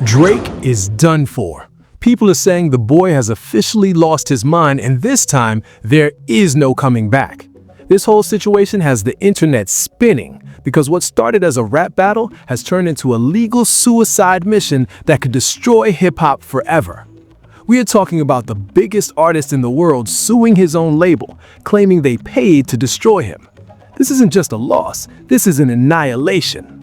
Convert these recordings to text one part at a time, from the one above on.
Drake is done for. People are saying the boy has officially lost his mind, and this time there is no coming back. This whole situation has the internet spinning because what started as a rap battle has turned into a legal suicide mission that could destroy hip-hop forever. We are talking about the biggest artist in the world suing his own label, claiming they paid to destroy him. This isn't just a loss, this is an annihilation.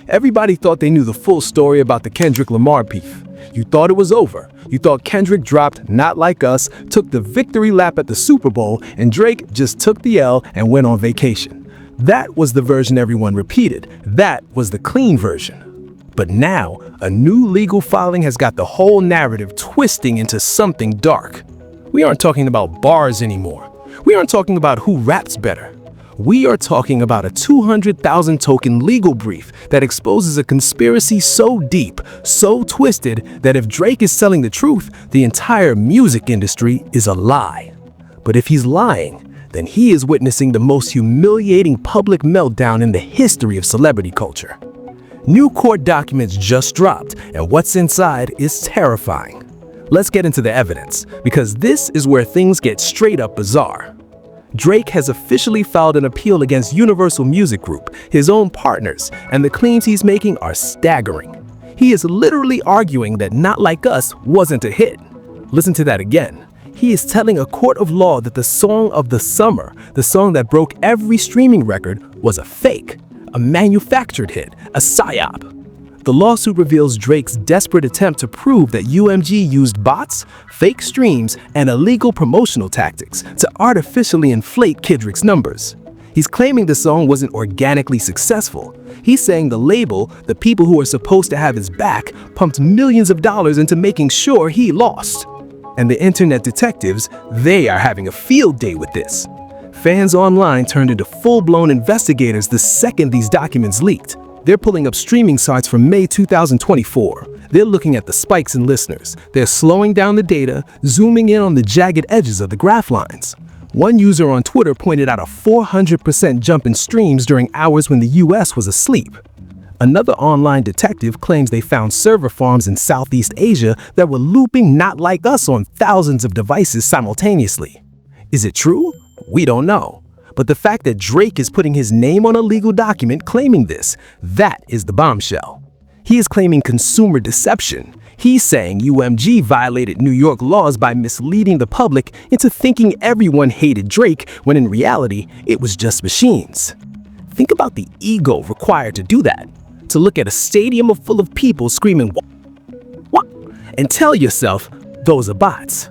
Everybody thought they knew the full story about the Kendrick Lamar beef. You thought it was over. You thought Kendrick dropped Not Like Us, took the victory lap at the Super Bowl, and Drake just took the L and went on vacation. That was the version everyone repeated. That was the clean version. But now, a new legal filing has got the whole narrative twisting into something dark. We aren't talking about bars anymore. We aren't talking about who raps better. We are talking about a 200,000 token legal brief that exposes a conspiracy so deep, so twisted, that if Drake is telling the truth, the entire music industry is a lie. But if he's lying, then he is witnessing the most humiliating public meltdown in the history of celebrity culture. New court documents just dropped, and what's inside is terrifying. Let's get into the evidence, because this is where things get straight up bizarre. Drake has officially filed an appeal against Universal Music Group, his own partners, and the claims he's making are staggering. He is literally arguing that Not Like Us wasn't a hit. Listen to that again. He is telling a court of law that the song of the summer, the song that broke every streaming record, was a fake, a manufactured hit, a psyop. The lawsuit reveals Drake's desperate attempt to prove that UMG used bots, fake streams, and illegal promotional tactics to artificially inflate Kendrick's numbers. He's claiming the song wasn't organically successful. He's saying the label, the people who are supposed to have his back, pumped millions of dollars into making sure he lost. And the internet detectives, they are having a field day with this. Fans online turned into full-blown investigators the second these documents leaked. They're pulling up streaming sites from May 2024. They're looking at the spikes in listeners. They're slowing down the data, zooming in on the jagged edges of the graph lines. One user on Twitter pointed out a 400% jump in streams during hours when the US was asleep. Another online detective claims they found server farms in Southeast Asia that were looping Not Like Us on thousands of devices simultaneously. Is it true? We don't know. But the fact that Drake is putting his name on a legal document claiming this, that is the bombshell. He is claiming consumer deception. He's saying UMG violated New York laws by misleading the public into thinking everyone hated Drake when in reality, it was just machines. Think about the ego required to do that. To look at a stadium full of people screaming, "What?" and tell yourself, those are bots.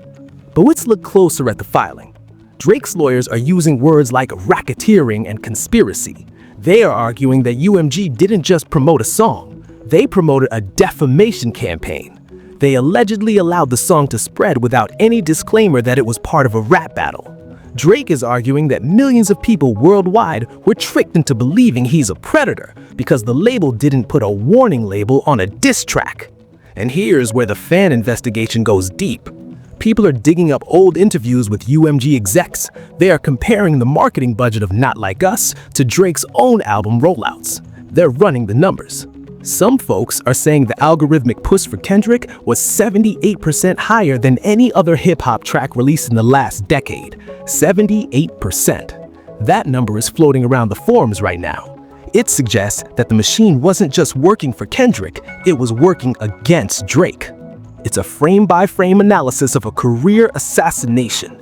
But let's look closer at the filing. Drake's lawyers are using words like racketeering and conspiracy. They are arguing that UMG didn't just promote a song, they promoted a defamation campaign. They allegedly allowed the song to spread without any disclaimer that it was part of a rap battle. Drake is arguing that millions of people worldwide were tricked into believing he's a predator because the label didn't put a warning label on a diss track. And here's where the fan investigation goes deep. People are digging up old interviews with UMG execs. They are comparing the marketing budget of Not Like Us to Drake's own album rollouts. They're running the numbers. Some folks are saying the algorithmic push for Kendrick was 78% higher than any other hip-hop track released in the last decade. 78%. That number is floating around the forums right now. It suggests that the machine wasn't just working for Kendrick, it was working against Drake. It's a frame-by-frame analysis of a career assassination.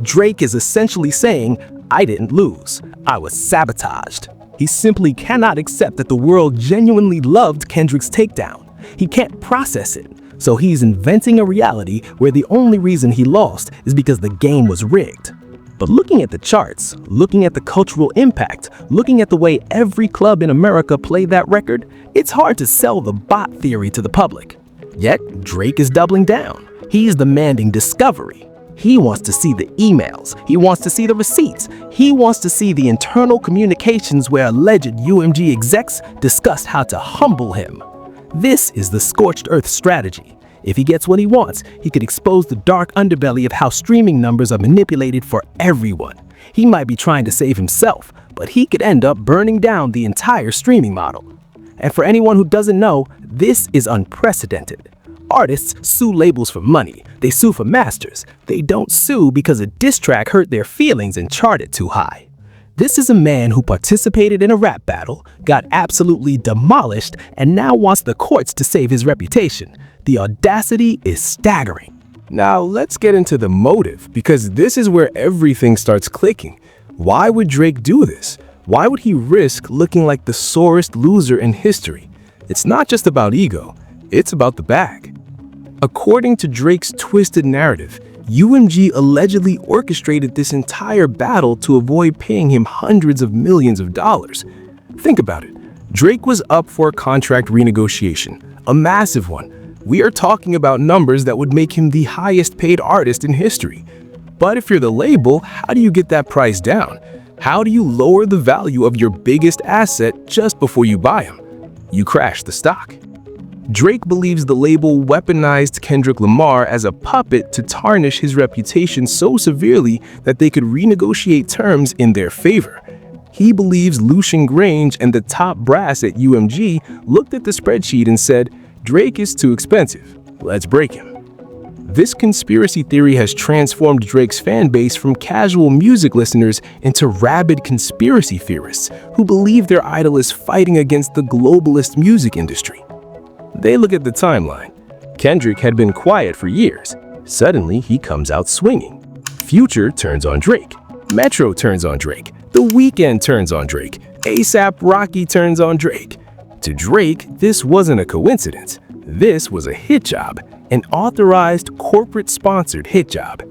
Drake is essentially saying, I didn't lose, I was sabotaged. He simply cannot accept that the world genuinely loved Kendrick's takedown. He can't process it, so he's inventing a reality where the only reason he lost is because the game was rigged. But looking at the charts, looking at the cultural impact, looking at the way every club in America played that record, it's hard to sell the bot theory to the public. Yet, Drake is doubling down. He's demanding discovery. He wants to see the emails. He wants to see the receipts. He wants to see the internal communications where alleged UMG execs discussed how to humble him. This is the scorched earth strategy. If he gets what he wants, he could expose the dark underbelly of how streaming numbers are manipulated for everyone. He might be trying to save himself, but he could end up burning down the entire streaming model. And for anyone who doesn't know, this is unprecedented. Artists sue labels for money. They sue for masters. They don't sue because a diss track hurt their feelings and charted too high. This is a man who participated in a rap battle, got absolutely demolished, and now wants the courts to save his reputation. The audacity is staggering. Now, let's get into the motive, because this is where everything starts clicking. Why would Drake do this? Why would he risk looking like the sorest loser in history? It's not just about ego, it's about the bag. According to Drake's twisted narrative, UMG allegedly orchestrated this entire battle to avoid paying him hundreds of millions of dollars. Think about it. Drake was up for a contract renegotiation, a massive one. We are talking about numbers that would make him the highest paid artist in history. But if you're the label, how do you get that price down? How do you lower the value of your biggest asset just before you buy him? You crash the stock. Drake believes the label weaponized Kendrick Lamar as a puppet to tarnish his reputation so severely that they could renegotiate terms in their favor. He believes Lucian Grange and the top brass at UMG looked at the spreadsheet and said, "Drake is too expensive. Let's break him." This conspiracy theory has transformed Drake's fan base from casual music listeners into rabid conspiracy theorists who believe their idol is fighting against the globalist music industry. They look at the timeline. Kendrick had been quiet for years. Suddenly, he comes out swinging. Future turns on Drake. Metro turns on Drake. The Weeknd turns on Drake. A$AP Rocky turns on Drake. To Drake, this wasn't a coincidence. This was a hit job, an authorized, corporate-sponsored hit job.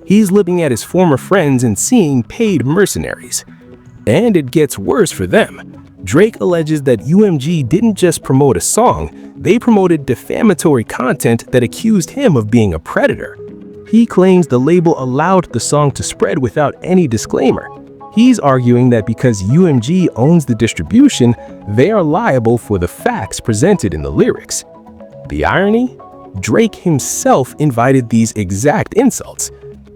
He's looking at his former friends and seeing paid mercenaries. And it gets worse for them. Drake alleges that UMG didn't just promote a song, they promoted defamatory content that accused him of being a predator. He claims the label allowed the song to spread without any disclaimer. He's arguing that because UMG owns the distribution, they are liable for the facts presented in the lyrics. The irony? Drake himself invited these exact insults.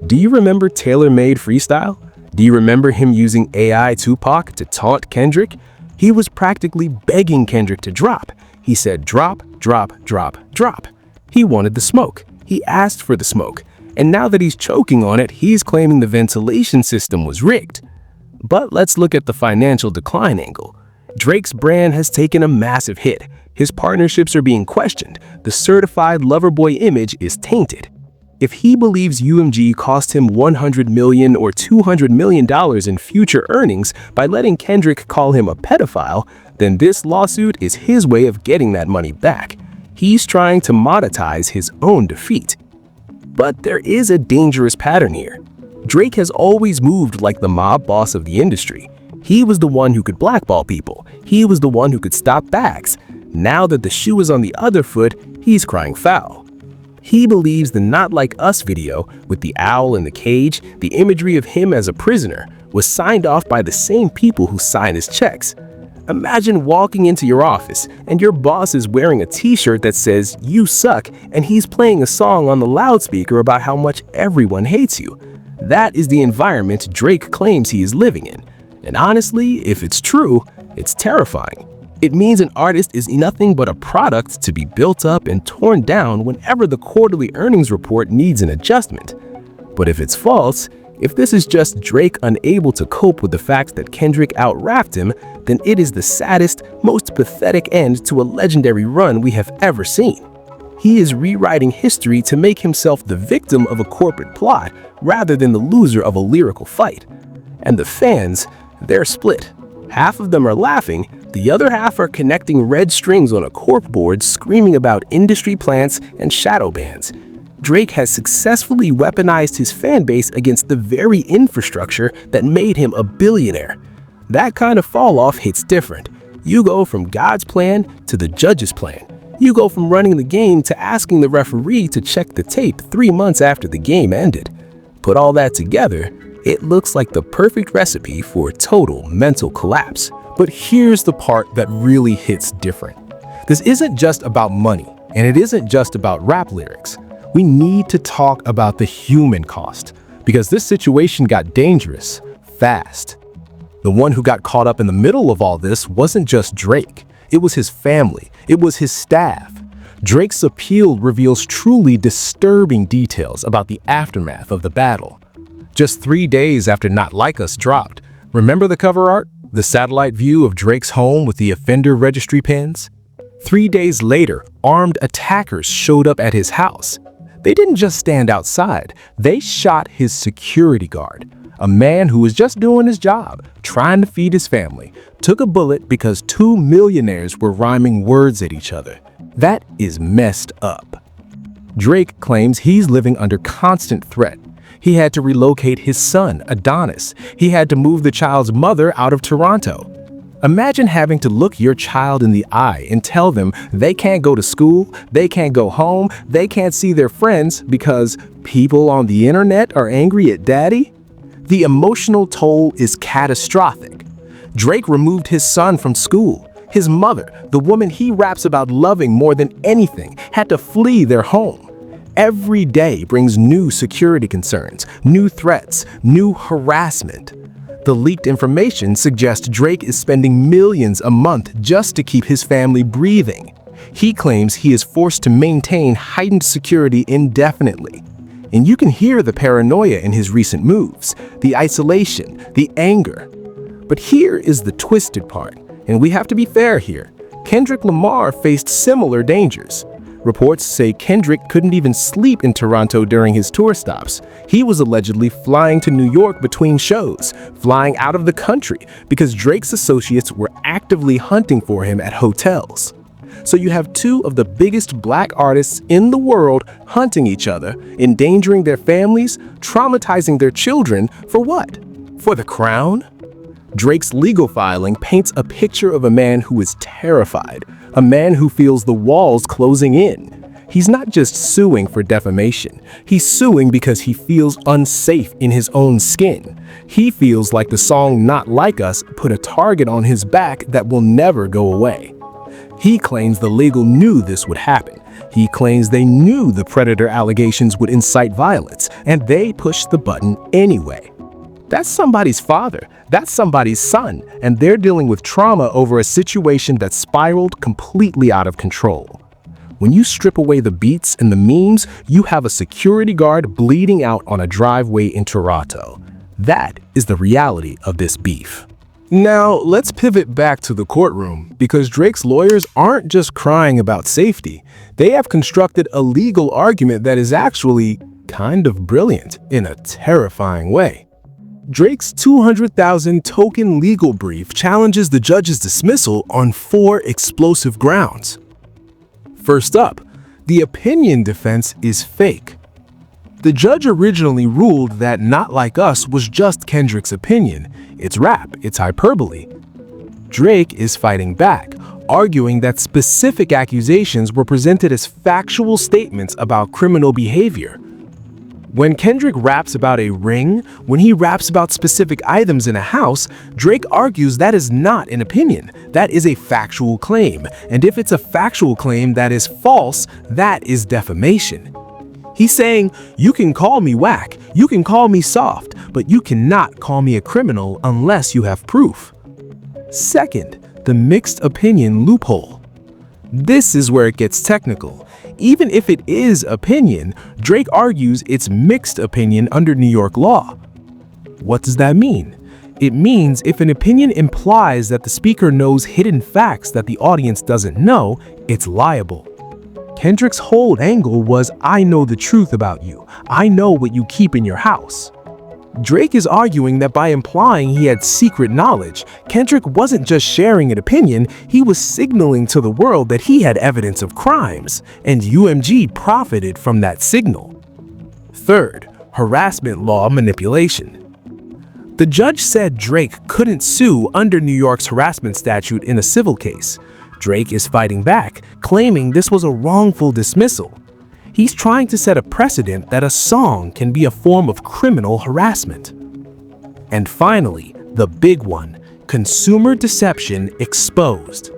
Do you remember Tailor-Made Freestyle? Do you remember him using AI Tupac to taunt Kendrick? He was practically begging Kendrick to drop. He said, "Drop, drop, drop, drop." He wanted the smoke. He asked for the smoke. And now that he's choking on it, he's claiming the ventilation system was rigged. But let's look at the financial decline angle. Drake's brand has taken a massive hit. His partnerships are being questioned. The certified lover boy image is tainted. If he believes UMG cost him $100 million or $200 million in future earnings by letting Kendrick call him a pedophile, then this lawsuit is his way of getting that money back. He's trying to monetize his own defeat. But there is a dangerous pattern here. Drake has always moved like the mob boss of the industry. He was the one who could blackball people. He was the one who could stop bags. Now that the shoe is on the other foot, he's crying foul. He believes the Not Like Us video with the owl in the cage, the imagery of him as a prisoner, was signed off by the same people who sign his checks. Imagine walking into your office and your boss is wearing a t-shirt that says "You suck" and he's playing a song on the loudspeaker about how much everyone hates you. That is the environment Drake claims he is living in. And honestly, if it's true, it's terrifying. It means an artist is nothing but a product to be built up and torn down whenever the quarterly earnings report needs an adjustment. But if it's false, if this is just Drake unable to cope with the fact that Kendrick out-rapped him, then it is the saddest, most pathetic end to a legendary run we have ever seen. He is rewriting history to make himself the victim of a corporate plot rather than the loser of a lyrical fight. And the fans, they're split. Half of them are laughing, the other half are connecting red strings on a corkboard screaming about industry plants and shadow bans. Drake has successfully weaponized his fan base against the very infrastructure that made him a billionaire. That kind of fall-off hits different. You go from God's plan to the judge's plan. You go from running the game to asking the referee to check the tape 3 months after the game ended. Put all that together, it looks like the perfect recipe for total mental collapse. But here's the part that really hits different. This isn't just about money, and it isn't just about rap lyrics. We need to talk about the human cost, because this situation got dangerous fast. The one who got caught up in the middle of all this wasn't just Drake. It was his family. It was his staff. Drake's appeal reveals truly disturbing details about the aftermath of the battle. Just 3 days after Not Like Us dropped, remember the cover art? The satellite view of Drake's home with the offender registry pins? 3 days later, armed attackers showed up at his house. They didn't just stand outside, they shot his security guard, a man who was just doing his job, trying to feed his family, took a bullet because 2 millionaires were rhyming words at each other. That is messed up. Drake claims he's living under constant threat. He had to relocate his son, Adonis. He had to move the child's mother out of Toronto. Imagine having to look your child in the eye and tell them they can't go to school, they can't go home, they can't see their friends because people on the internet are angry at daddy. The emotional toll is catastrophic. Drake removed his son from school. His mother, the woman he raps about loving more than anything, had to flee their home. Every day brings new security concerns, new threats, new harassment. The leaked information suggests Drake is spending millions a month just to keep his family breathing. He claims he is forced to maintain heightened security indefinitely. And you can hear the paranoia in his recent moves, the isolation, the anger. But here is the twisted part, and we have to be fair here. Kendrick Lamar faced similar dangers. Reports say Kendrick couldn't even sleep in Toronto during his tour stops. He was allegedly flying to New York between shows, flying out of the country because Drake's associates were actively hunting for him at hotels. So you have 2 of the biggest black artists in the world hunting each other, endangering their families, traumatizing their children, for what? For the crown? Drake's legal filing paints a picture of a man who is terrified, a man who feels the walls closing in. He's not just suing for defamation. He's suing because he feels unsafe in his own skin. He feels like the song Not Like Us put a target on his back that will never go away. He claims the legal knew this would happen. He claims they knew the predator allegations would incite violence, and they pushed the button anyway. That's somebody's father, that's somebody's son, and they're dealing with trauma over a situation that spiraled completely out of control. When you strip away the beats and the memes, you have a security guard bleeding out on a driveway in Toronto. That is the reality of this beef. Now, let's pivot back to the courtroom, because Drake's lawyers aren't just crying about safety. They have constructed a legal argument that is actually kind of brilliant in a terrifying way. Drake's 200,000 token legal brief challenges the judge's dismissal on 4 explosive grounds. First up, the opinion defense is fake. The judge originally ruled that Not Like Us was just Kendrick's opinion. It's rap, it's hyperbole. Drake is fighting back, arguing that specific accusations were presented as factual statements about criminal behavior. When Kendrick raps about a ring, when he raps about specific items in a house, Drake argues that is not an opinion. That is a factual claim. And if it's a factual claim that is false, that is defamation. He's saying, you can call me whack, you can call me soft, but you cannot call me a criminal unless you have proof. Second, the mixed opinion loophole. This is where it gets technical. Even if it is opinion, Drake argues it's mixed opinion under New York law. What does that mean? It means if an opinion implies that the speaker knows hidden facts that the audience doesn't know, it's liable. Kendrick's whole angle was, I know the truth about you. I know what you keep in your house. Drake is arguing that by implying he had secret knowledge, Kendrick wasn't just sharing an opinion, he was signaling to the world that he had evidence of crimes, and UMG profited from that signal. Third, harassment law manipulation. The judge said Drake couldn't sue under New York's harassment statute in a civil case. Drake is fighting back, claiming this was a wrongful dismissal. He's trying to set a precedent that a song can be a form of criminal harassment. And finally, the big one, consumer deception exposed.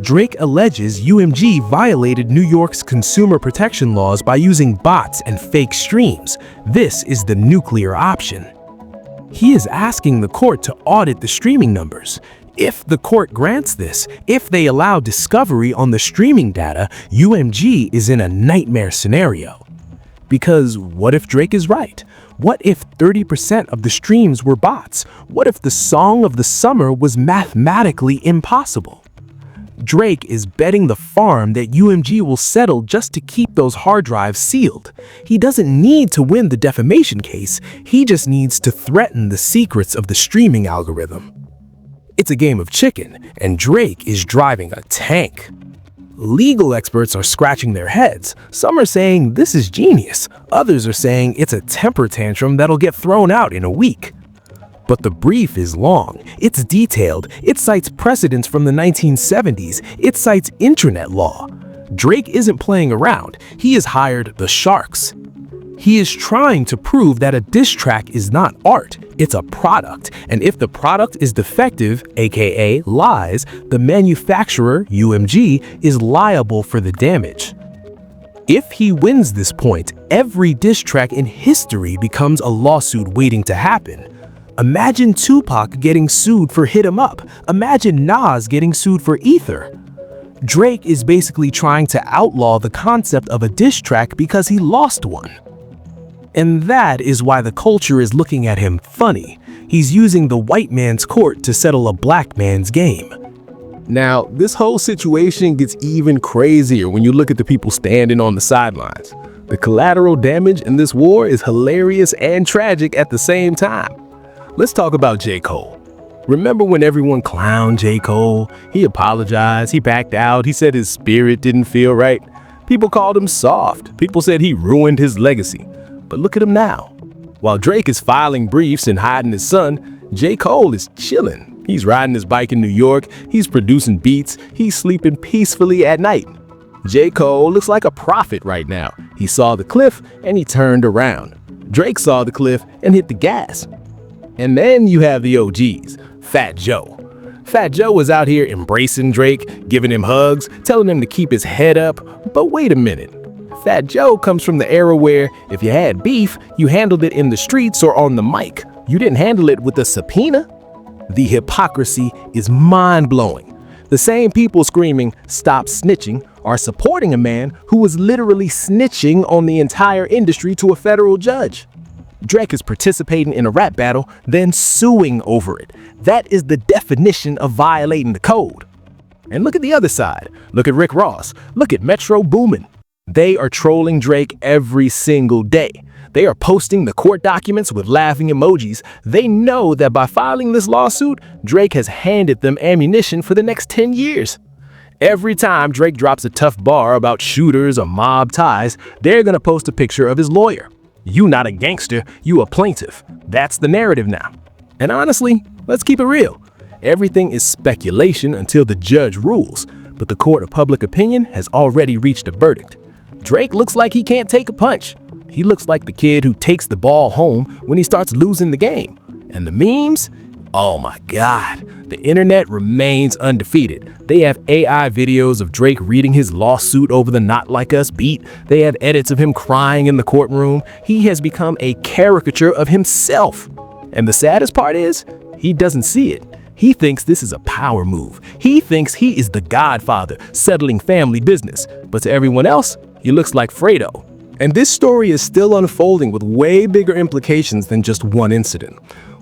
Drake alleges UMG violated New York's consumer protection laws by using bots and fake streams. This is the nuclear option. He is asking the court to audit the streaming numbers. If the court grants this, if they allow discovery on the streaming data, UMG is in a nightmare scenario. Because what if Drake is right? What if 30% of the streams were bots? What if the song of the summer was mathematically impossible? Drake is betting the farm that UMG will settle just to keep those hard drives sealed. He doesn't need to win the defamation case, he just needs to threaten the secrets of the streaming algorithm. It's a game of chicken, and Drake is driving a tank. Legal experts are scratching their heads. Some are saying this is genius. Others are saying it's a temper tantrum that'll get thrown out in a week. But the brief is long, it's detailed, it cites precedents from the 1970s, it cites internet law. Drake isn't playing around, he has hired the sharks. He is trying to prove that a diss track is not art, it's a product, and if the product is defective, aka lies, the manufacturer, UMG, is liable for the damage. If he wins this point, every diss track in history becomes a lawsuit waiting to happen. Imagine Tupac getting sued for Hit 'Em Up. Imagine Nas getting sued for Ether. Drake is basically trying to outlaw the concept of a diss track because he lost one. And that is why the culture is looking at him funny. He's using the white man's court to settle a black man's game. Now, this whole situation gets even crazier when you look at the people standing on the sidelines. The collateral damage in this war is hilarious and tragic at the same time. Let's talk about J. Cole. Remember when everyone clowned J. Cole? He apologized, he backed out, he said his spirit didn't feel right. People called him soft. People said he ruined his legacy. But look at him now. While Drake is filing briefs and hiding his son, J. Cole is chilling. He's riding his bike in New York, he's producing beats, he's sleeping peacefully at night. J. Cole looks like a prophet right now. He saw the cliff and he turned around. Drake saw the cliff and hit the gas. And then you have the OGs, Fat Joe. Fat Joe was out here embracing Drake, giving him hugs, telling him to keep his head up. But wait a minute. Fat Joe comes from the era where if you had beef, you handled it in the streets or on the mic. You didn't handle it with a subpoena. The hypocrisy is mind-blowing. The same people screaming, "Stop snitching," are supporting a man who was literally snitching on the entire industry to a federal judge. Drake is participating in a rap battle, then suing over it. That is the definition of violating the code. And look at the other side. Look at Rick Ross. Look at Metro Boomin. They are trolling Drake every single day. They are posting the court documents with laughing emojis. They know that by filing this lawsuit, Drake has handed them ammunition for the next 10 years. Every time Drake drops a tough bar about shooters or mob ties, they're gonna post a picture of his lawyer. You not a gangster, you a plaintiff. That's the narrative now. And honestly, let's keep it real. Everything is speculation until the judge rules, but the court of public opinion has already reached a verdict. Drake looks like he can't take a punch. He looks like the kid who takes the ball home when he starts losing the game. And the memes? Oh my God, the internet remains undefeated. They have AI videos of Drake reading his lawsuit over the Not Like Us beat. They have edits of him crying in the courtroom. He has become a caricature of himself. And the saddest part is, he doesn't see it. He thinks this is a power move. He thinks he is the godfather, settling family business. But to everyone else, he looks like Fredo. And this story is still unfolding with way bigger implications than just one incident.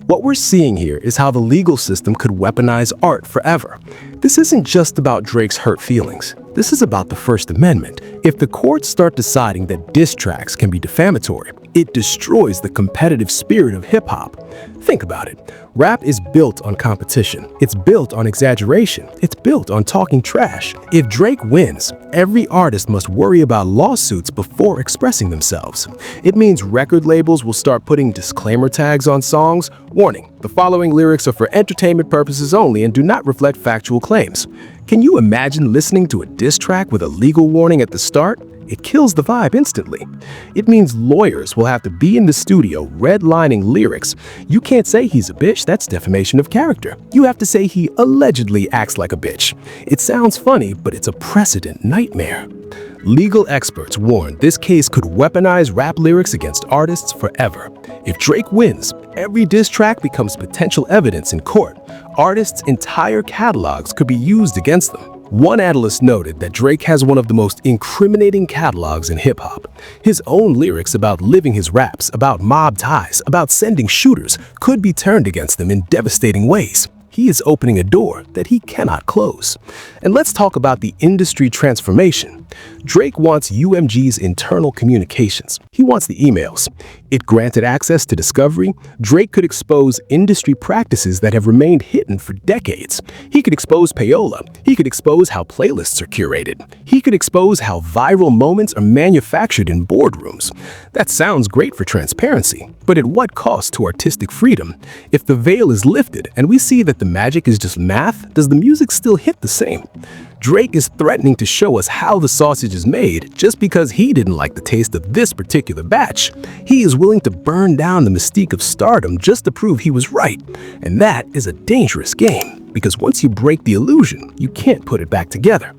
What we're seeing here is how the legal system could weaponize art forever. This isn't just about Drake's hurt feelings. This is about the First Amendment. If the courts start deciding that diss tracks can be defamatory, it destroys the competitive spirit of hip-hop. Think about it. Rap is built on competition. It's built on exaggeration. It's built on talking trash. If Drake wins, every artist must worry about lawsuits before expressing themselves. It means record labels will start putting disclaimer tags on songs. Warning, the following lyrics are for entertainment purposes only and do not reflect factual claims. Can you imagine listening to a diss track with a legal warning at the start? It kills the vibe instantly. It means lawyers will have to be in the studio redlining lyrics. You can't say he's a bitch, that's defamation of character. You have to say he allegedly acts like a bitch. It sounds funny, but it's a precedent nightmare. Legal experts warn this case could weaponize rap lyrics against artists forever. If Drake wins, Every diss track becomes potential evidence in court. Artists' entire catalogs could be used against them. One analyst noted that Drake has one of the most incriminating catalogs in hip-hop. His own lyrics about living his raps, about mob ties, about sending shooters could be turned against him in devastating ways. He is opening a door that he cannot close. And let's talk about the industry transformation. Drake wants UMG's internal communications. He wants the emails. It granted access to discovery. Drake could expose industry practices that have remained hidden for decades. He could expose payola. He could expose how playlists are curated. He could expose how viral moments are manufactured in boardrooms. That sounds great for transparency, but at what cost to artistic freedom? If the veil is lifted and we see that the magic is just math, does the music still hit the same? Drake is threatening to show us how the sausage is made just because he didn't like the taste of this particular batch. He is willing to burn down the mystique of stardom just to prove he was right. And that is a dangerous game, because once you break the illusion, you can't put it back together.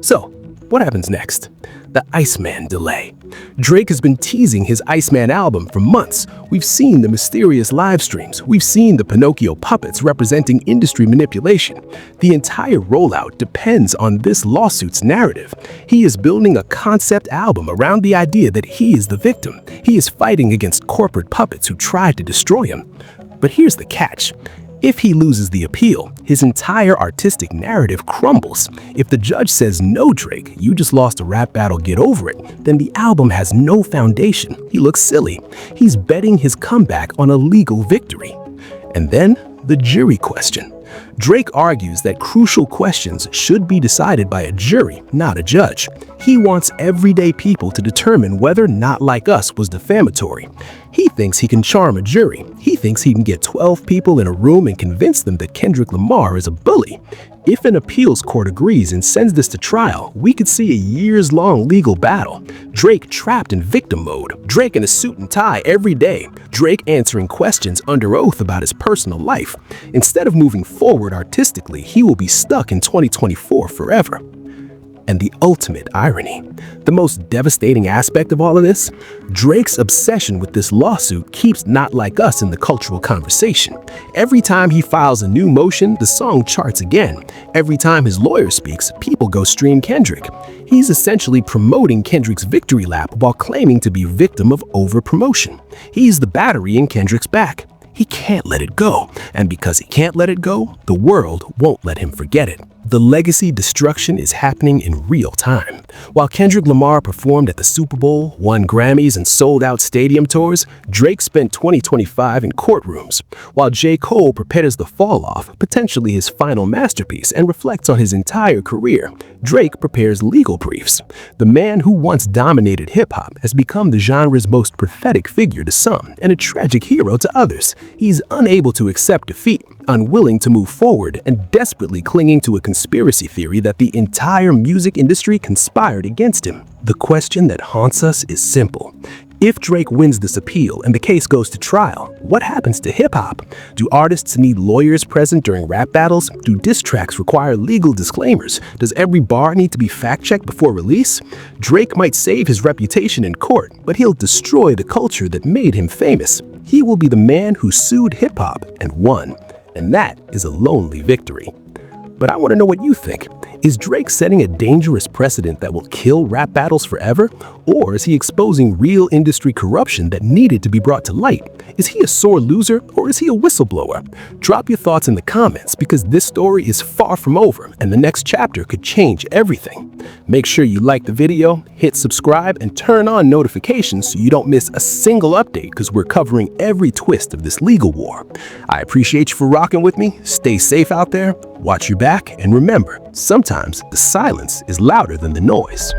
So, what happens next? The Iceman delay. Drake has been teasing his Iceman album for months. We've seen the mysterious live streams. We've seen the Pinocchio puppets representing industry manipulation. The entire rollout depends on this lawsuit's narrative. He is building a concept album around the idea that he is the victim. He is fighting against corporate puppets who tried to destroy him. But here's the catch. If he loses the appeal, his entire artistic narrative crumbles. If the judge says, "No, Drake, you just lost a rap battle, get over it," then the album has no foundation. He looks silly. He's betting his comeback on a legal victory. And then the jury question. Drake argues that crucial questions should be decided by a jury, not a judge. He wants everyday people to determine whether "Not Like Us" was defamatory. He thinks he can charm a jury. He thinks he can get 12 people in a room and convince them that Kendrick Lamar is a bully. If an appeals court agrees and sends this to trial, we could see a years-long legal battle. Drake trapped in victim mode. Drake in a suit and tie every day. Drake answering questions under oath about his personal life. Instead of moving forward artistically, he will be stuck in 2024 forever. And the ultimate irony, the most devastating aspect of all of this, Drake's obsession with this lawsuit keeps Not Like Us in the cultural conversation. Every time he files a new motion, the song charts again. Every time his lawyer speaks, people go stream Kendrick. He's essentially promoting Kendrick's victory lap while claiming to be a victim of over-promotion. He's the battery in Kendrick's back. He can't let it go, and because he can't let it go, the world won't let him forget it. The legacy destruction is happening in real time. While Kendrick Lamar performed at the Super Bowl, won Grammys, and sold out stadium tours, Drake spent 2025 in courtrooms. While J. Cole prepares the fall off, potentially his final masterpiece, and reflects on his entire career, Drake prepares legal briefs. The man who once dominated hip-hop has become the genre's most pathetic figure to some and a tragic hero to others. He's unable to accept defeat, unwilling to move forward, and desperately clinging to a conspiracy theory that the entire music industry conspired against him. The question that haunts us is simple. If Drake wins this appeal and the case goes to trial, what happens to hip-hop? Do artists need lawyers present during rap battles? Do diss tracks require legal disclaimers? Does every bar need to be fact-checked before release? Drake might save his reputation in court, but he'll destroy the culture that made him famous. He will be the man who sued hip-hop and won. And that is a lonely victory. But I want to know what you think. Is Drake setting a dangerous precedent that will kill rap battles forever? Or is he exposing real industry corruption that needed to be brought to light? Is he a sore loser or is he a whistleblower? Drop your thoughts in the comments, because this story is far from over and the next chapter could change everything. Make sure you like the video, hit subscribe, and turn on notifications so you don't miss a single update, because we're covering every twist of this legal war. I appreciate you for rocking with me. Stay safe out there, watch your back, and remember, sometimes the silence is louder than the noise.